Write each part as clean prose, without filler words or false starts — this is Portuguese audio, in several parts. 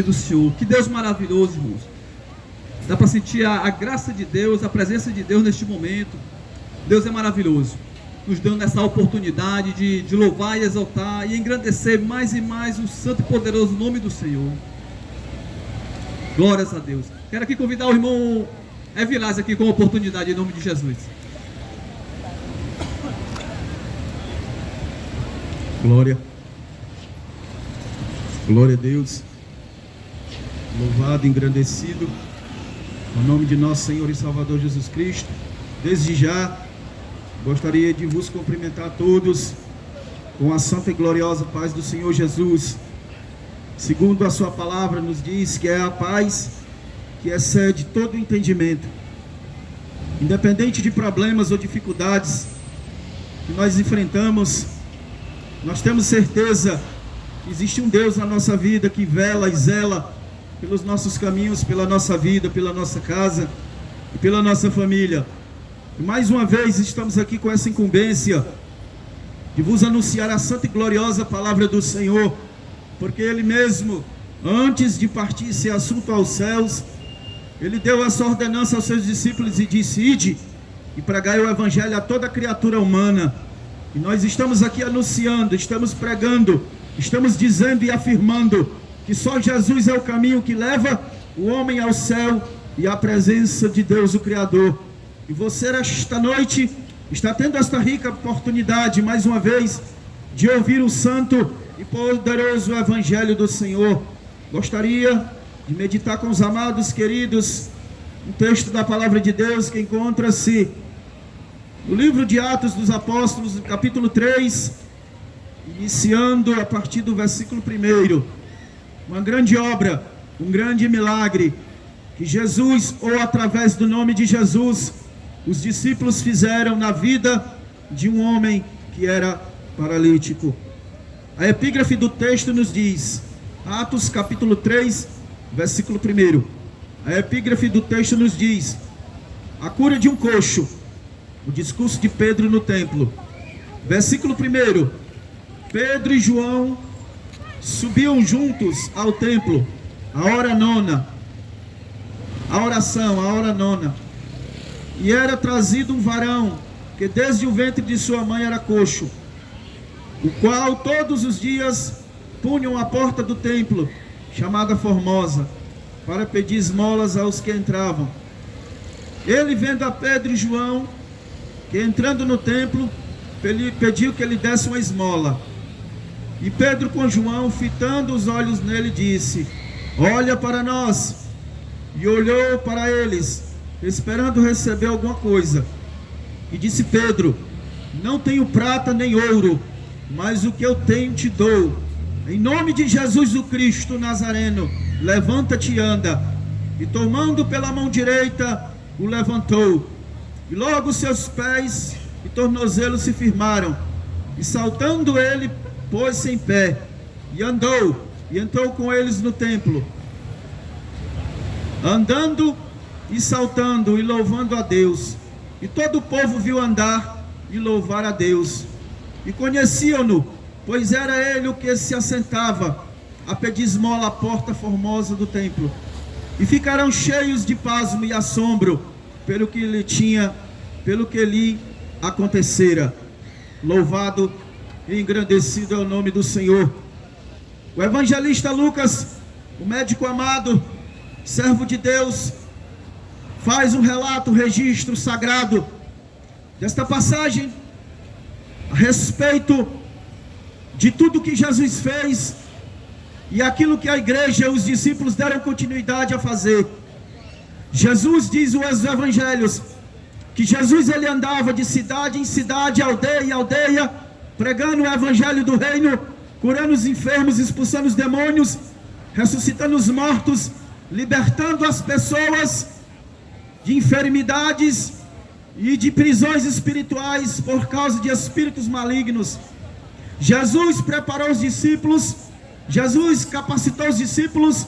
do Senhor. Que Deus maravilhoso, irmãos. Dá para sentir a graça de Deus, a presença de Deus neste momento. Deus é maravilhoso, nos dando essa oportunidade de louvar e exaltar e engrandecer mais e mais o santo e poderoso nome do Senhor. Glórias a Deus. Quero aqui convidar o irmão Evilás aqui com a oportunidade em nome de Jesus. Glória a Deus. Louvado, engrandecido o nome de nosso Senhor e Salvador Jesus Cristo. Desde já gostaria de vos cumprimentar a todos com a santa e gloriosa paz do Senhor Jesus. Segundo a sua palavra nos diz que é a paz que excede todo o entendimento. Independente de problemas ou dificuldades que nós enfrentamos, nós temos certeza que existe um Deus na nossa vida que vela e zela pelos nossos caminhos, pela nossa vida, pela nossa casa e pela nossa família. E mais uma vez estamos aqui com essa incumbência de vos anunciar a santa e gloriosa palavra do Senhor, porque Ele mesmo, antes de partir esse assunto aos céus, Ele deu essa ordenança aos seus discípulos e disse: ide e pregai o evangelho a toda criatura humana. E nós estamos aqui anunciando, estamos pregando, estamos dizendo e afirmando que só Jesus é o caminho que leva o homem ao céu e à presença de Deus, o Criador. E você esta noite está tendo esta rica oportunidade, mais uma vez, de ouvir o santo e poderoso evangelho do Senhor. Gostaria de meditar com os amados queridos um texto da palavra de Deus que encontra-se no livro de Atos dos Apóstolos, capítulo 3, iniciando a partir do versículo 1. Uma grande obra, um grande milagre que Jesus, ou através do nome de Jesus, os discípulos fizeram na vida de um homem que era paralítico. A epígrafe do texto nos diz, Atos capítulo 3, versículo 1. A epígrafe do texto nos diz: a cura de um coxo, o discurso de Pedro no templo. Versículo 1: Pedro e João subiam juntos ao templo, a hora nona, a oração, a hora nona. E era trazido um varão, que desde o ventre de sua mãe era coxo, o qual todos os dias punham à porta do templo, chamada Formosa, para pedir esmolas aos que entravam. Ele, vendo a Pedro e João, que entrando no templo, pediu que ele desse uma esmola. E Pedro com João, fitando os olhos nele, disse: olha para nós. E olhou para eles, esperando receber alguma coisa. E disse Pedro: não tenho prata nem ouro, mas o que eu tenho te dou. Em nome de Jesus o Cristo Nazareno, levanta-te e anda. E tomando pela mão direita, o levantou. E logo seus pés e tornozelos se firmaram. E saltando ele, pôs-se em pé, e andou, e entrou com eles no templo, andando e saltando, e louvando a Deus. E todo o povo viu andar e louvar a Deus, e conheciam-no, pois era ele o que se assentava a pedir esmola à porta formosa do templo. E ficaram cheios de pasmo e assombro pelo que lhe acontecera. Louvado e engrandecido é o nome do Senhor. O evangelista Lucas, o médico amado, servo de Deus, faz um relato, um registro sagrado desta passagem a respeito de tudo que Jesus fez e aquilo que a igreja e os discípulos deram continuidade a fazer. Jesus, diz os evangelhos, que Jesus ele andava de cidade em cidade, aldeia em aldeia, pregando o evangelho do reino, curando os enfermos, expulsando os demônios, ressuscitando os mortos, libertando as pessoas de enfermidades e de prisões espirituais por causa de espíritos malignos. Jesus preparou os discípulos, Jesus capacitou os discípulos,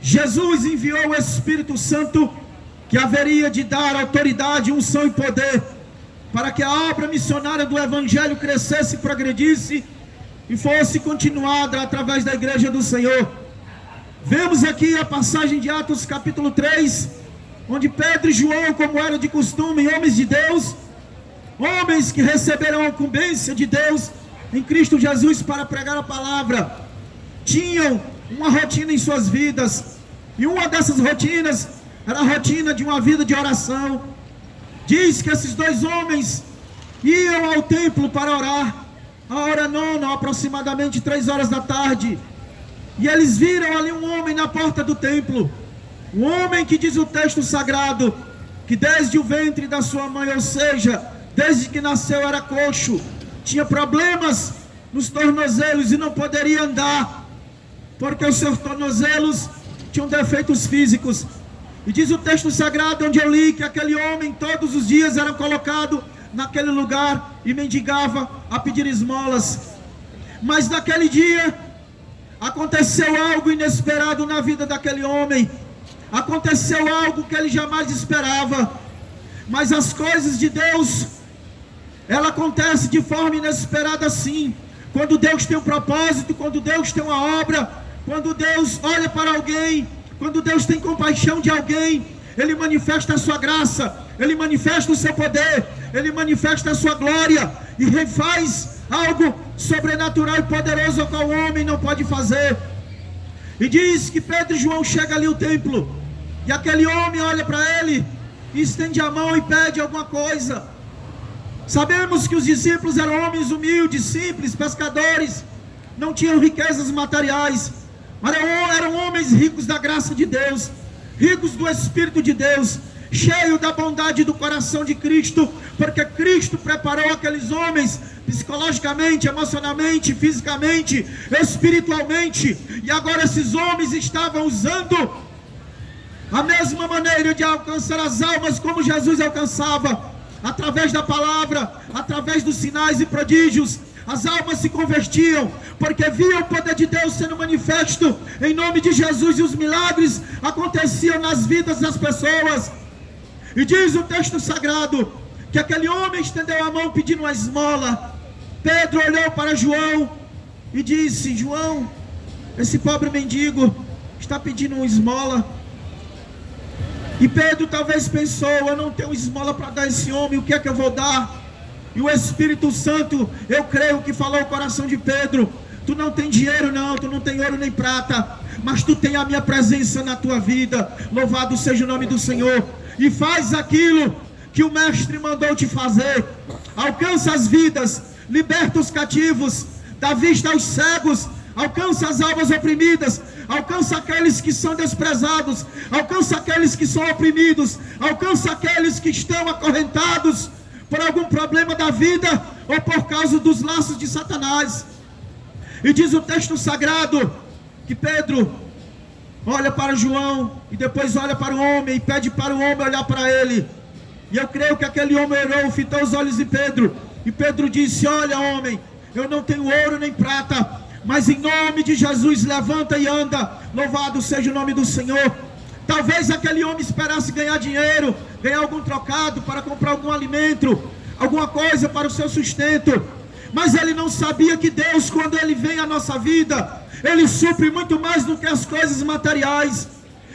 Jesus enviou o Espírito Santo, que haveria de dar autoridade, unção e poder, para que a obra missionária do evangelho crescesse e progredisse, e fosse continuada através da igreja do Senhor. Vemos aqui a passagem de Atos capítulo 3, onde Pedro e João, como era de costume, homens de Deus, homens que receberam a incumbência de Deus em Cristo Jesus para pregar a palavra, tinham uma rotina em suas vidas, e uma dessas rotinas era a rotina de uma vida de oração. Diz que esses dois homens iam ao templo para orar, a hora nona, aproximadamente 3 horas da tarde, e eles viram ali um homem na porta do templo, um homem que diz o texto sagrado, que desde o ventre da sua mãe, ou seja, desde que nasceu era coxo, tinha problemas nos tornozelos e não poderia andar, porque os seus tornozelos tinham defeitos físicos. E diz o texto sagrado, onde eu li, que aquele homem todos os dias era colocado naquele lugar e mendigava a pedir esmolas. Mas naquele dia aconteceu algo inesperado na vida daquele homem, aconteceu algo que ele jamais esperava. Mas as coisas de Deus, ela acontece de forma inesperada sim. Quando Deus tem um propósito, quando Deus tem uma obra, quando Deus olha para alguém, quando Deus tem compaixão de alguém, Ele manifesta a sua graça, Ele manifesta o seu poder, Ele manifesta a sua glória, e faz algo sobrenatural e poderoso ao qual o homem não pode fazer. E diz que Pedro e João chegam ali ao templo, e aquele homem olha para ele, e estende a mão e pede alguma coisa. Sabemos que os discípulos eram homens humildes, simples, pescadores, não tinham riquezas materiais, mas eram homens ricos da graça de Deus, ricos do Espírito de Deus, cheios da bondade do coração de Cristo, porque Cristo preparou aqueles homens psicologicamente, emocionalmente, fisicamente, espiritualmente, e agora esses homens estavam usando a mesma maneira de alcançar as almas como Jesus alcançava, através da palavra, através dos sinais e prodígios. As almas se convertiam, porque viam o poder de Deus sendo manifesto em nome de Jesus, e os milagres aconteciam nas vidas das pessoas. E diz o texto sagrado, que aquele homem estendeu a mão pedindo uma esmola. Pedro olhou para João e disse: João, esse pobre mendigo está pedindo uma esmola. E Pedro talvez pensou: eu não tenho esmola para dar a esse homem, o que é que eu vou dar? E o Espírito Santo, eu creio que falou o coração de Pedro: tu não tem dinheiro não, tu não tem ouro nem prata, mas tu tem a minha presença na tua vida, louvado seja o nome do Senhor, e faz aquilo que o mestre mandou te fazer, alcança as vidas, liberta os cativos, dá vista aos cegos, alcança as almas oprimidas, alcança aqueles que são desprezados, alcança aqueles que são oprimidos, alcança aqueles que estão acorrentados por algum problema da vida, ou por causa dos laços de Satanás. E diz o texto sagrado, que Pedro olha para João, e depois olha para o homem, e pede para o homem olhar para ele. E eu creio que aquele homem orou, fitou os olhos de Pedro, e Pedro disse: olha homem, eu não tenho ouro nem prata, mas em nome de Jesus, levanta e anda, louvado seja o nome do Senhor. Talvez aquele homem esperasse ganhar dinheiro, ganhar algum trocado para comprar algum alimento, alguma coisa para o seu sustento, mas ele não sabia que Deus, quando Ele vem à nossa vida, Ele supre muito mais do que as coisas materiais.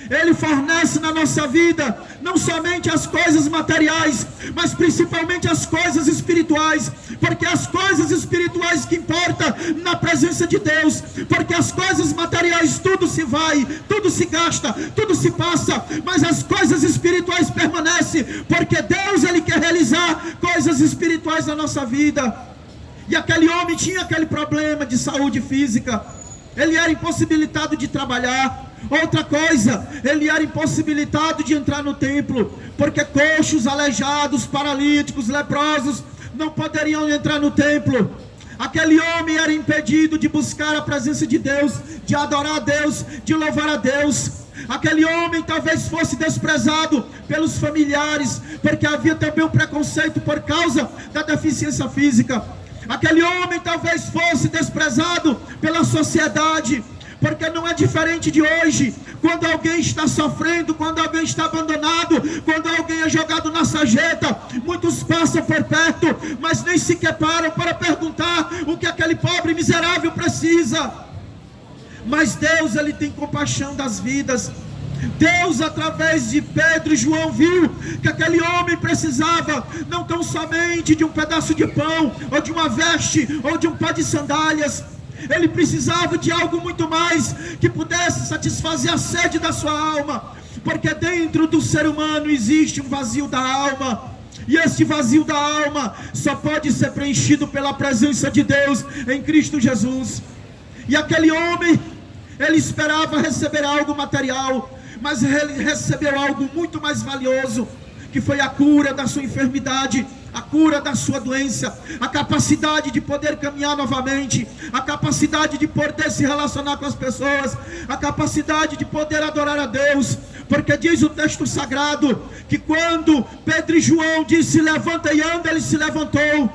Ele fornece na nossa vida não somente as coisas materiais, mas principalmente as coisas espirituais, porque as coisas espirituais que importam na presença de Deus, porque as coisas materiais tudo se vai, tudo se gasta, tudo se passa, mas as coisas espirituais permanecem, porque Deus Ele quer realizar coisas espirituais na nossa vida. E aquele homem tinha aquele problema de saúde física, ele era impossibilitado de trabalhar. Outra coisa, ele era impossibilitado de entrar no templo, porque coxos, aleijados, paralíticos, leprosos não poderiam entrar no templo. Aquele homem era impedido de buscar a presença de Deus, de adorar a Deus, de louvar a Deus. Aquele homem talvez fosse desprezado pelos familiares, porque havia também um preconceito por causa da deficiência física. Aquele homem talvez fosse desprezado pela sociedade, porque não é diferente de hoje. Quando alguém está sofrendo, quando alguém está abandonado, quando alguém é jogado na sarjeta, muitos passam por perto, mas nem sequer param para perguntar o que aquele pobre miserável precisa. Mas Deus, ele tem compaixão das vidas. Deus, através de Pedro e João, viu que aquele homem precisava não tão somente de um pedaço de pão, ou de uma veste, ou de um par de sandálias. Ele precisava de algo muito mais, que pudesse satisfazer a sede da sua alma, porque dentro do ser humano existe um vazio da alma, e esse vazio da alma só pode ser preenchido pela presença de Deus em Cristo Jesus. E aquele homem, ele esperava receber algo material, mas ele recebeu algo muito mais valioso, que foi a cura da sua enfermidade, a cura da sua doença, a capacidade de poder caminhar novamente, a capacidade de poder se relacionar com as pessoas, a capacidade de poder adorar a Deus, porque diz o texto sagrado, que quando Pedro e João disse levanta e anda, ele se levantou,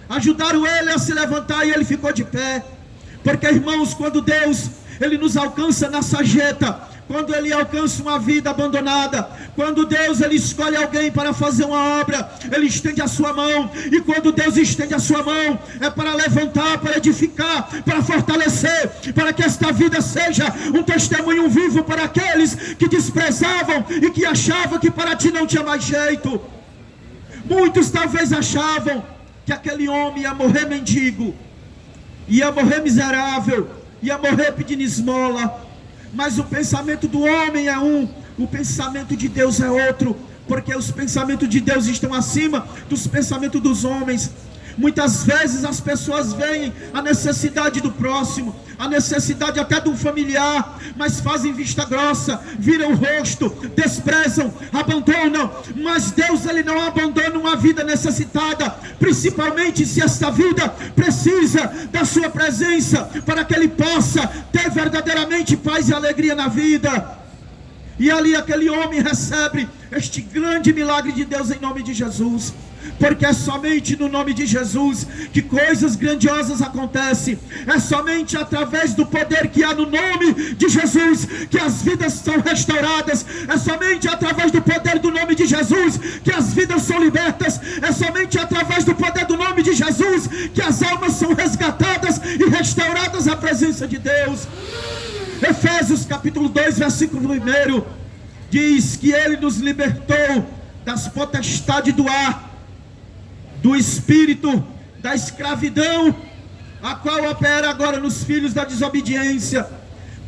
ajudaram ele a se levantar e ele ficou de pé. Porque, irmãos, quando Deus, ele nos alcança na sarjeta, quando ele alcança uma vida abandonada, quando Deus, ele escolhe alguém para fazer uma obra, ele estende a sua mão, e quando Deus estende a sua mão, é para levantar, para edificar, para fortalecer, para que esta vida seja um testemunho vivo para aqueles que desprezavam e que achavam que para ti não tinha mais jeito. Muitos talvez achavam que aquele homem ia morrer mendigo, ia morrer miserável, ia morrer pedindo esmola. Mas o pensamento do homem é um, o pensamento de Deus é outro, porque os pensamentos de Deus estão acima dos pensamentos dos homens. Muitas vezes as pessoas veem a necessidade do próximo, a necessidade até de um familiar, mas fazem vista grossa, viram o rosto, desprezam, abandonam. Mas Deus, ele não abandona uma vida necessitada, principalmente se esta vida precisa da sua presença, para que ele possa ter verdadeiramente paz e alegria na vida. E ali aquele homem recebe este grande milagre de Deus em nome de Jesus, porque é somente no nome de Jesus que coisas grandiosas acontecem. É somente através do poder que há no nome de Jesus que as vidas são restauradas. É somente através do poder do nome de Jesus que as vidas são libertas. É somente através do poder do nome de Jesus que as almas são resgatadas e restauradas à presença de Deus. Efésios capítulo 2 versículo 1 diz que ele nos libertou das potestades do ar, do espírito da escravidão, a qual opera agora nos filhos da desobediência.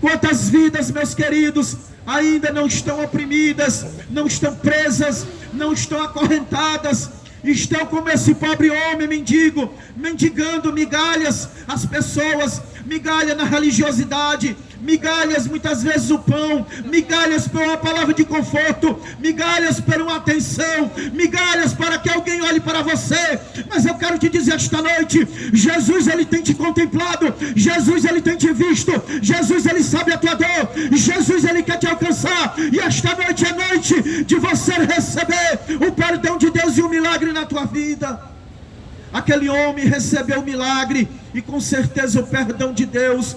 Quantas vidas, meus queridos, ainda não estão oprimidas, não estão presas, não estão acorrentadas, estão como esse pobre homem mendigo, mendigando migalhas às pessoas, migalha na religiosidade, migalhas muitas vezes o pão, migalhas por uma palavra de conforto, migalhas por uma atenção, migalhas para que alguém olhe para você. Mas eu quero te dizer esta noite, Jesus, ele tem te contemplado, Jesus, ele tem te visto, Jesus, ele sabe a tua dor, Jesus, ele quer te alcançar, e esta noite é noite de você receber o perdão de Deus e o milagre na tua vida. Aquele homem recebeu o milagre e com certeza o perdão de Deus,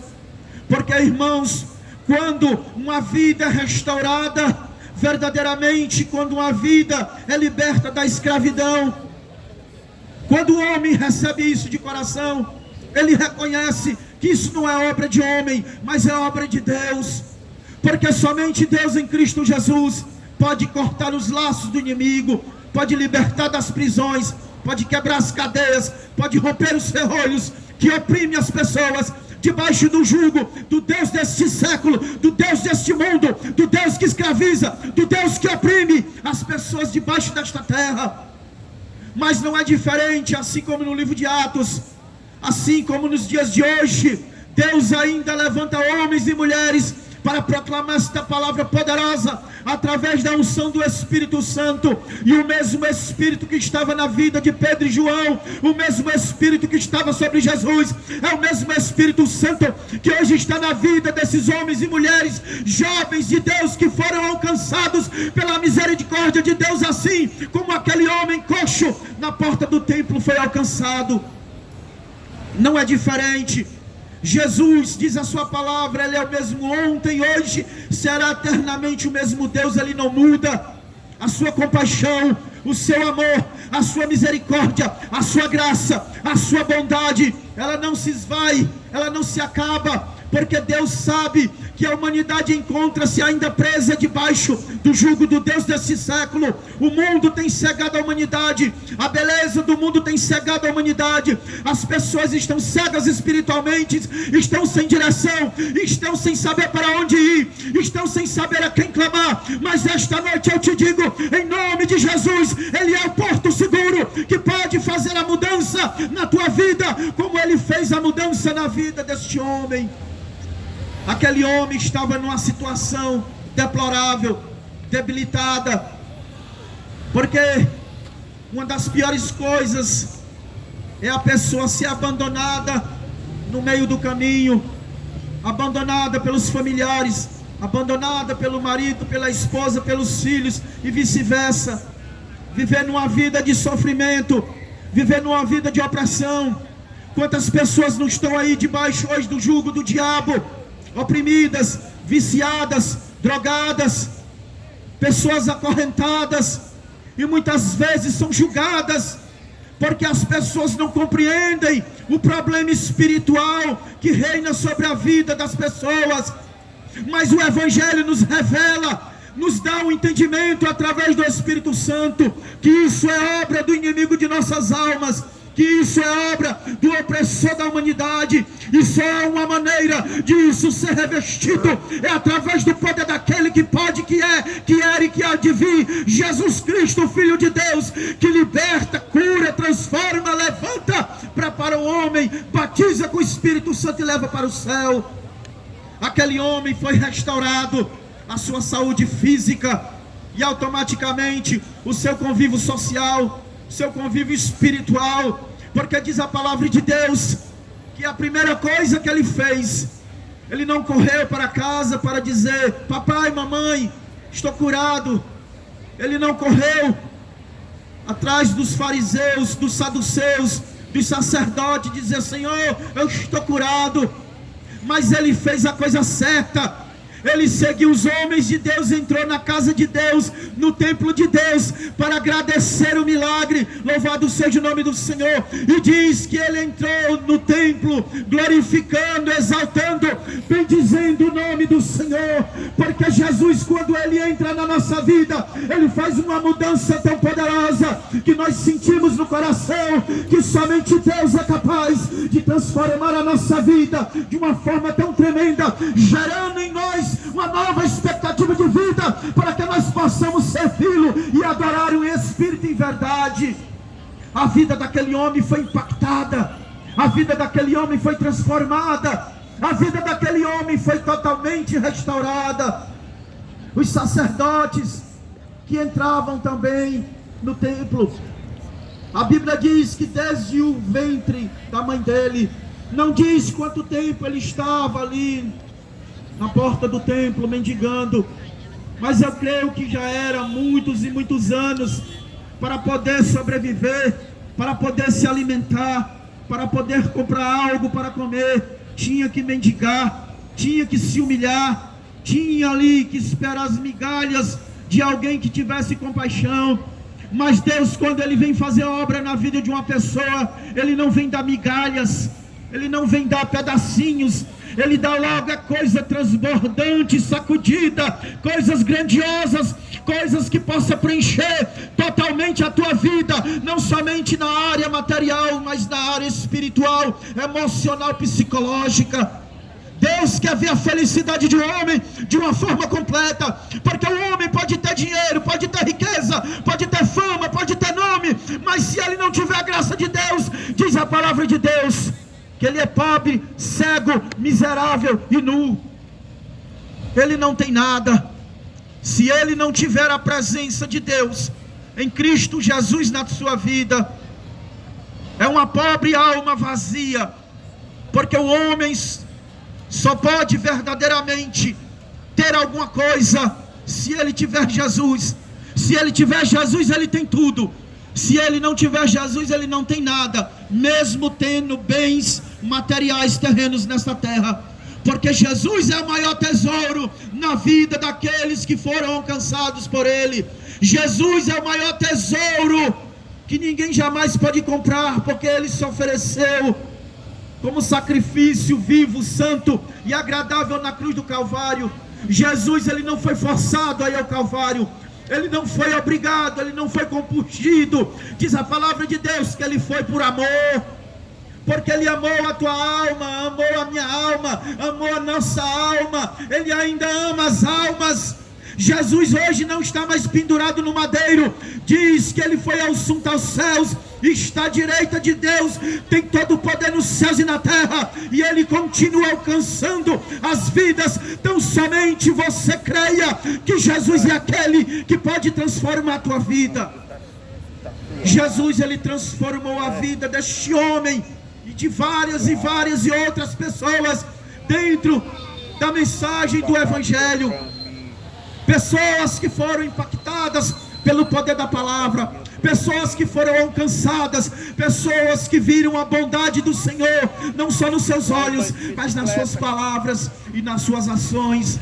porque, irmãos, quando uma vida é restaurada, verdadeiramente, quando uma vida é liberta da escravidão, quando o homem recebe isso de coração, ele reconhece que isso não é obra de homem, mas é obra de Deus, porque somente Deus em Cristo Jesus pode cortar os laços do inimigo, pode libertar das prisões, pode quebrar as cadeias, pode romper os ferrolhos que oprimem as pessoas debaixo do jugo do Deus deste século, do Deus deste mundo, do Deus que escraviza, do Deus que oprime as pessoas debaixo desta terra. Mas não é diferente, assim como no livro de Atos, assim como nos dias de hoje, Deus ainda levanta homens e mulheres para proclamar esta palavra poderosa, através da unção do Espírito Santo. E o mesmo Espírito que estava na vida de Pedro e João, o mesmo Espírito que estava sobre Jesus, é o mesmo Espírito Santo que hoje está na vida desses homens e mulheres, jovens de Deus, que foram alcançados pela misericórdia de Deus, assim como aquele homem coxo na porta do templo foi alcançado. Não é diferente. Jesus, diz a sua palavra, ele é o mesmo ontem, hoje, será eternamente o mesmo Deus, ele não muda. A sua compaixão, o seu amor, a sua misericórdia, a sua graça, a sua bondade, ela não se esvai, ela não se acaba, porque Deus sabe que a humanidade encontra-se ainda presa debaixo do jugo do Deus desse século. O mundo tem cegado a humanidade, a beleza do mundo tem cegado a humanidade, as pessoas estão cegas espiritualmente, estão sem direção, estão sem saber para onde ir, estão sem saber a quem clamar. Mas esta noite eu te digo, em nome de Jesus, Ele é o porto seguro que pode fazer a mudança na tua vida, como Ele fez a mudança na vida deste homem. Aquele homem estava numa situação deplorável, debilitada, porque uma das piores coisas é a pessoa ser abandonada no meio do caminho, abandonada pelos familiares, abandonada pelo marido, pela esposa, pelos filhos e vice-versa. Viver numa vida de sofrimento, viver numa vida de opressão. Quantas pessoas não estão aí debaixo hoje do jugo do diabo, oprimidas, viciadas, drogadas, pessoas acorrentadas, e muitas vezes são julgadas, porque as pessoas não compreendem o problema espiritual que reina sobre a vida das pessoas. Mas o Evangelho nos revela, nos dá um entendimento através do Espírito Santo, que isso é obra do inimigo de nossas almas, que isso é obra do opressor da humanidade, e só uma maneira de isso ser revestido é através do poder daquele que pode, que é, que era e que há de vir, Jesus Cristo, Filho de Deus, que liberta, cura, transforma, levanta, prepara o homem, batiza com o Espírito Santo e leva para o céu. Aquele homem foi restaurado a sua saúde física, e automaticamente o seu convívio social, seu convívio espiritual, porque diz a palavra de Deus que a primeira coisa que ele fez, ele não correu para casa para dizer: papai, mamãe, estou curado. Ele não correu atrás dos fariseus, dos saduceus, dos sacerdotes, dizer: Senhor, eu estou curado. Mas ele fez a coisa certa. Ele seguiu os homens de Deus, entrou na casa de Deus, no templo de Deus, para agradecer o milagre. Louvado seja o nome do Senhor. E diz que ele entrou no templo glorificando, exaltando, bendizendo o nome do Senhor, porque Jesus, quando ele entra na nossa vida, ele faz uma mudança tão poderosa, que nós sentimos no coração, que somente Deus é capaz de transformar a nossa vida de uma forma tão tremenda, gerando em nós uma nova expectativa de vida, para que nós possamos servi-lo e adorar o Espírito em verdade. A vida daquele homem foi impactada, a vida daquele homem foi transformada, a vida daquele homem foi totalmente restaurada. Os sacerdotes que entravam também no templo, a Bíblia diz que desde o ventre da mãe dele, não diz quanto tempo ele estava ali na porta do templo mendigando, mas eu creio que já era muitos e muitos anos, para poder sobreviver, para poder se alimentar, para poder comprar algo para comer, tinha que mendigar, tinha que se humilhar, tinha ali que esperar as migalhas de alguém que tivesse compaixão. Mas Deus, quando Ele vem fazer obra na vida de uma pessoa, Ele não vem dar migalhas, Ele não vem dar pedacinhos, Ele dá logo a coisa transbordante, sacudida, coisas grandiosas, coisas que possa preencher totalmente a tua vida, não somente na área material, mas na área espiritual, emocional, psicológica. Deus quer ver a felicidade de um homem de uma forma completa, porque o homem pode ter dinheiro, pode ter riqueza, pode ter fama, pode ter nome, mas se ele não tiver a graça de Deus, diz a palavra de Deus, que ele é pobre, cego, miserável e nu. Ele não tem nada. Se ele não tiver a presença de Deus em Cristo Jesus na sua vida, é uma pobre alma vazia, porque o homem só pode verdadeiramente ter alguma coisa se ele tiver Jesus. Se ele tiver Jesus, ele tem tudo. Se ele não tiver Jesus, ele não tem nada, mesmo tendo bens materiais terrenos nesta terra, porque Jesus é o maior tesouro na vida daqueles que foram alcançados por Ele. Jesus é o maior tesouro que ninguém jamais pode comprar, porque Ele se ofereceu como sacrifício vivo, santo e agradável na cruz do Calvário. Jesus, ele não foi forçado a ir ao Calvário, ele não foi obrigado, ele não foi compelido. Diz a palavra de Deus que ele foi por amor, porque ele amou a tua alma, amou a minha alma, amou a nossa alma, ele ainda ama as almas. Jesus hoje não está mais pendurado no madeiro, diz que ele foi assunto aos céus, está à direita de Deus, tem todo o poder nos céus e na terra, e ele continua alcançando as vidas. Tão somente você creia que Jesus é aquele que pode transformar a tua vida. Jesus, ele transformou a vida deste homem e de várias e outras pessoas dentro da mensagem do Evangelho. Pessoas que foram impactadas pelo poder da palavra, pessoas que foram alcançadas, pessoas que viram a bondade do Senhor, não só nos seus olhos, mas nas suas palavras e nas suas ações.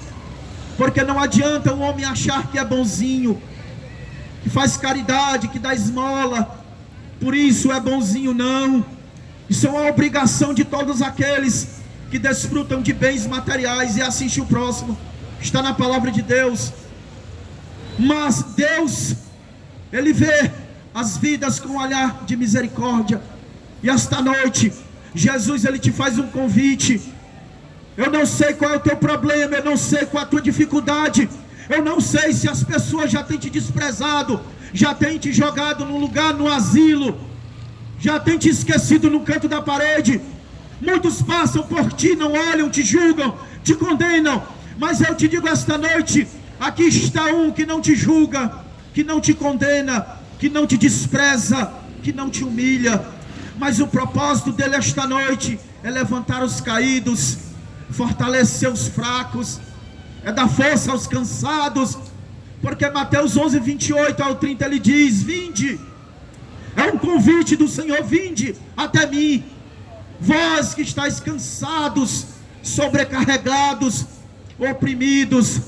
Porque não adianta um homem achar que é bonzinho, que faz caridade, que dá esmola, por isso é bonzinho. Não, isso é uma obrigação de todos aqueles que desfrutam de bens materiais e assistem o próximo. Está na palavra de Deus. Mas Deus, ele vê as vidas com um olhar de misericórdia. E esta noite, Jesus, ele te faz um convite. Eu não sei qual é o teu problema, eu não sei qual é a tua dificuldade, eu não sei se as pessoas já têm te desprezado, já têm te jogado num lugar, no asilo, já têm te esquecido no canto da parede. Muitos passam por ti, não olham, te julgam, te condenam. Mas eu te digo esta noite, aqui está um que não te julga, que não te condena, que não te despreza, que não te humilha. Mas o propósito dele esta noite é levantar os caídos, fortalecer os fracos, é dar força aos cansados. Porque Mateus 11, 28 ao 30 ele diz: vinde, é um convite do Senhor, vinde até mim, vós que estáis cansados, sobrecarregados, oprimidos,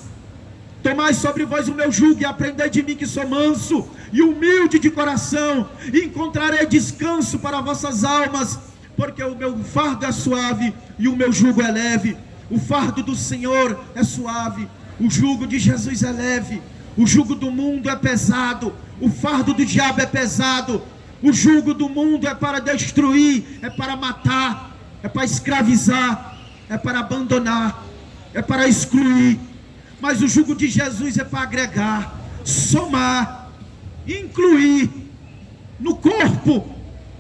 tomai sobre vós o meu jugo e aprendei de mim, que sou manso e humilde de coração, e encontrarei descanso para vossas almas, porque o meu fardo é suave e o meu jugo é leve. O fardo do Senhor é suave, o jugo de Jesus é leve. O jugo do mundo é pesado, o fardo do diabo é pesado. O jugo do mundo é para destruir, é para matar, é para escravizar, é para abandonar, é para excluir. Mas o jugo de Jesus é para agregar, somar, incluir no corpo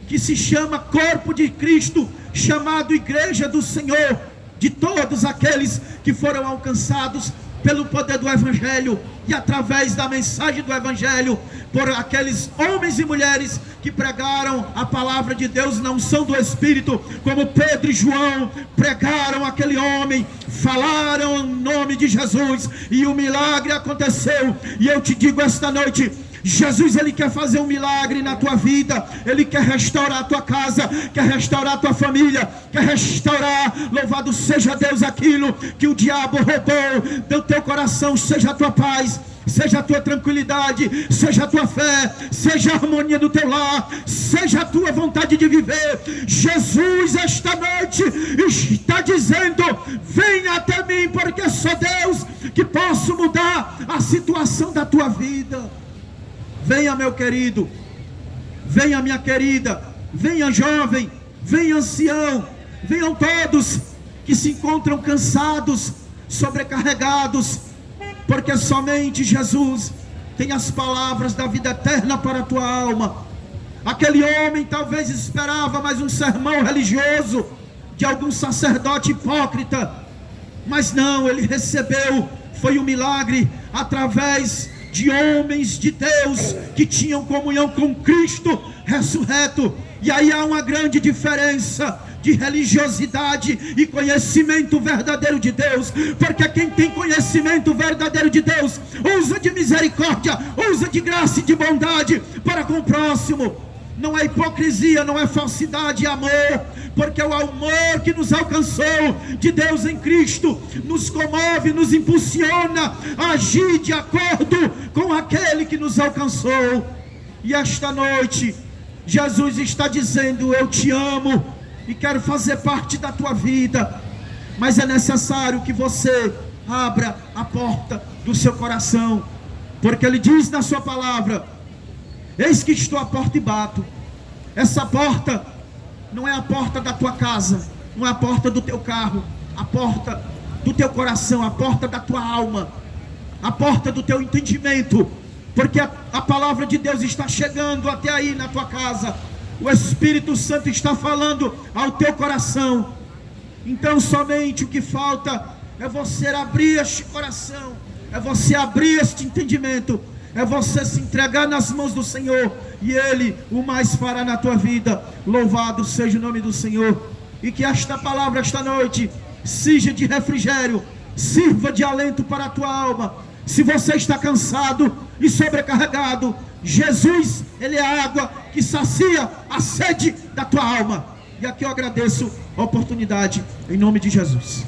que se chama corpo de Cristo, chamado Igreja do Senhor, de todos aqueles que foram alcançados pelo poder do Evangelho e através da mensagem do Evangelho, por aqueles homens e mulheres que pregaram a palavra de Deus na unção do Espírito, como Pedro e João pregaram aquele homem, falaram em nome de Jesus e o milagre aconteceu. E eu te digo esta noite, Jesus, ele quer fazer um milagre na tua vida, ele quer restaurar a tua casa, quer restaurar a tua família, quer restaurar, louvado seja Deus, aquilo que o diabo roubou do teu coração, seja a tua paz, seja a tua tranquilidade, seja a tua fé, seja a harmonia do teu lar, seja a tua vontade de viver. Jesus esta noite está dizendo: venha até mim, porque sou Deus que posso mudar a situação da tua vida. Venha, meu querido, venha, minha querida, venha, jovem, venha, ancião, venham todos que se encontram cansados, sobrecarregados, porque somente Jesus tem as palavras da vida eterna para a tua alma. Aquele homem talvez esperava mais um sermão religioso de algum sacerdote hipócrita, mas não, ele recebeu, foi um milagre através de homens de Deus que tinham comunhão com Cristo ressurreto. E aí há uma grande diferença de religiosidade e conhecimento verdadeiro de Deus, porque quem tem conhecimento verdadeiro de Deus usa de misericórdia, usa de graça e de bondade para com o próximo. Não é hipocrisia, não é falsidade, é amor, porque o amor que nos alcançou de Deus em Cristo nos comove, nos impulsiona a agir de acordo com aquele que nos alcançou. E esta noite Jesus está dizendo: eu te amo e quero fazer parte da tua vida. Mas é necessário que você abra a porta do seu coração, porque Ele diz na sua palavra: eis que estou à porta e bato. Essa porta não é a porta da tua casa, não é a porta do teu carro, a porta do teu coração, a porta da tua alma, a porta do teu entendimento, porque a palavra de Deus está chegando até aí na tua casa. O Espírito Santo está falando ao teu coração. Então somente o que falta é você abrir este coração, é você abrir este entendimento, é você se entregar nas mãos do Senhor, e Ele o mais fará na tua vida. Louvado seja o nome do Senhor. E que esta palavra esta noite seja de refrigério, sirva de alento para a tua alma. Se você está cansado e sobrecarregado, Jesus, Ele é a água que sacia a sede da tua alma. E aqui eu agradeço a oportunidade, em nome de Jesus.